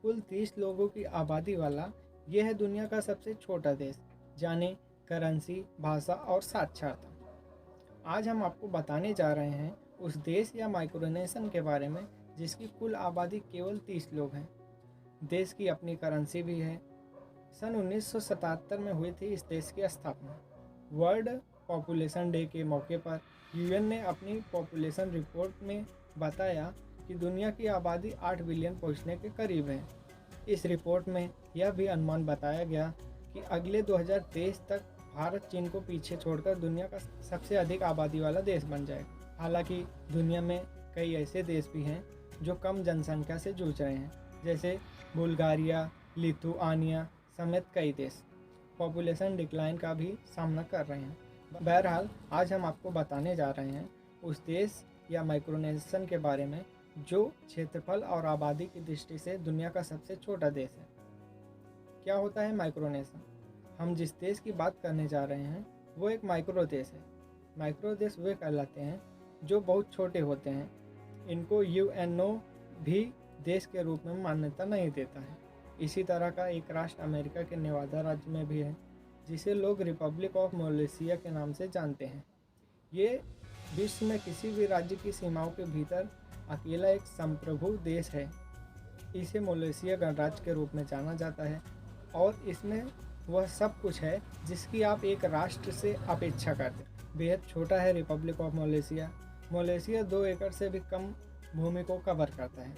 कुल 30 लोगों की आबादी वाला यह है दुनिया का सबसे छोटा देश, जाने करेंसी, भाषा और साक्षरता। आज हम आपको बताने जा रहे हैं उस देश या माइक्रोनेशन के बारे में जिसकी कुल आबादी केवल 30 लोग हैं। देश की अपनी करेंसी भी है। सन 1977 में हुई थी इस देश की स्थापना। वर्ल्ड पॉपुलेशन डे के मौके पर यूएन ने अपनी पॉपुलेशन रिपोर्ट में बताया कि दुनिया की आबादी 8 बिलियन पहुंचने के करीब है। इस रिपोर्ट में यह भी अनुमान बताया गया कि अगले 2023 तक भारत चीन को पीछे छोड़कर दुनिया का सबसे अधिक आबादी वाला देश बन जाएगा। हालांकि दुनिया में कई ऐसे देश भी हैं जो कम जनसंख्या से जूझ रहे हैं, जैसे बुल्गारिया, लिथुआनिया समेत कई देश पॉपुलेशन डिक्लाइन का भी सामना कर रहे हैं। बहरहाल आज हम आपको बताने जा रहे हैं उस देश या माइक्रोनेशन के बारे में जो क्षेत्रफल और आबादी की दृष्टि से दुनिया का सबसे छोटा देश है। क्या होता है माइक्रोनेशन? हम जिस देश की बात करने जा रहे हैं वो एक माइक्रो देश है। माइक्रो देश वे कहलाते हैं जो बहुत छोटे होते हैं। इनको यूएनओ भी देश के रूप में मान्यता नहीं देता है। इसी तरह का एक राष्ट्र अमेरिका के नेवादा राज्य में भी है, जिसे लोग रिपब्लिक ऑफ मोलेशिया के नाम से जानते हैं। ये विश्व में किसी भी राज्य की सीमाओं के भीतर अकेला एक संप्रभु देश है। इसे मोलेशिया गणराज्य के रूप में जाना जाता है और इसमें वह सब कुछ है जिसकी आप एक राष्ट्र से अपेक्षा करते हैं। बेहद छोटा है रिपब्लिक ऑफ मोलेशिया। मोलेशिया 2 एकड़ से भी कम भूमि को कवर करता है।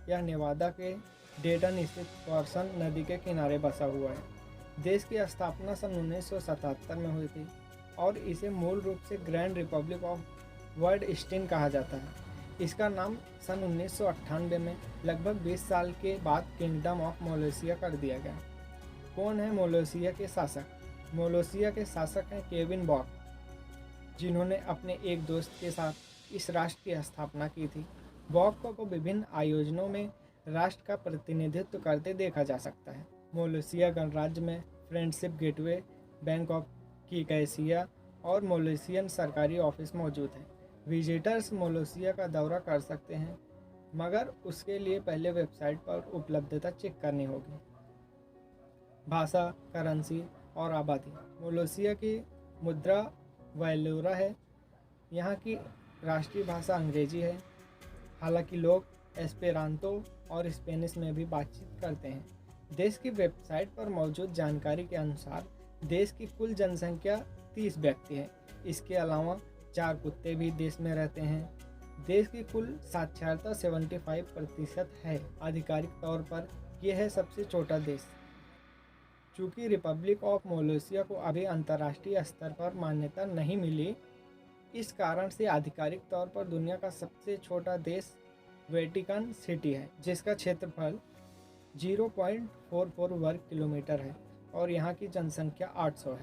यह नेवादा के डेटन स्थित कॉर्सन नदी के किनारे बसा हुआ है। देश की स्थापना सन 1977 में हुई थी और इसे मूल रूप से Grand Republic of World Stein कहा जाता है। इसका नाम सन 1998 में लगभग 20 साल के बाद किंगडम ऑफ मोलेशिया कर दिया गया। कौन है मोलेशिया के शासक? मोलेशिया के शासक हैं केविन बॉक, जिन्होंने अपने एक दोस्त के साथ इस राष्ट्र की स्थापना की थी। बॉक को विभिन्न आयोजनों में राष्ट्र का प्रतिनिधित्व करते देखा जा सकता है। मोलेशिया गणराज्य में फ्रेंडशिप गेटवे, बैंक ऑफ किकैसिया और मोलेशियन सरकारी ऑफिस मौजूद हैं। विजिटर्स मोलेशिया का दौरा कर सकते हैं, मगर उसके लिए पहले वेबसाइट पर उपलब्धता चेक करनी होगी। भाषा, करेंसी और आबादी। मोलेशिया की मुद्रा वैलोरा है। यहाँ की राष्ट्रीय भाषा अंग्रेजी है, हालांकि लोग एस्पेरांतो और स्पेनिश में भी बातचीत करते हैं। देश की वेबसाइट पर मौजूद जानकारी के अनुसार देश की कुल जनसंख्या 30 व्यक्ति है। इसके अलावा 4 कुत्ते भी देश में रहते हैं। देश की कुल साक्षरता 75% है। आधिकारिक तौर पर यह है सबसे छोटा देश। चूँकि रिपब्लिक ऑफ मोलेशिया को अभी अंतर्राष्ट्रीय स्तर पर मान्यता नहीं मिली, इस कारण से आधिकारिक तौर पर दुनिया का सबसे छोटा देश वेटिकन सिटी है, जिसका क्षेत्रफल 0.44 वर्ग किलोमीटर है और यहाँ की जनसंख्या 800 है।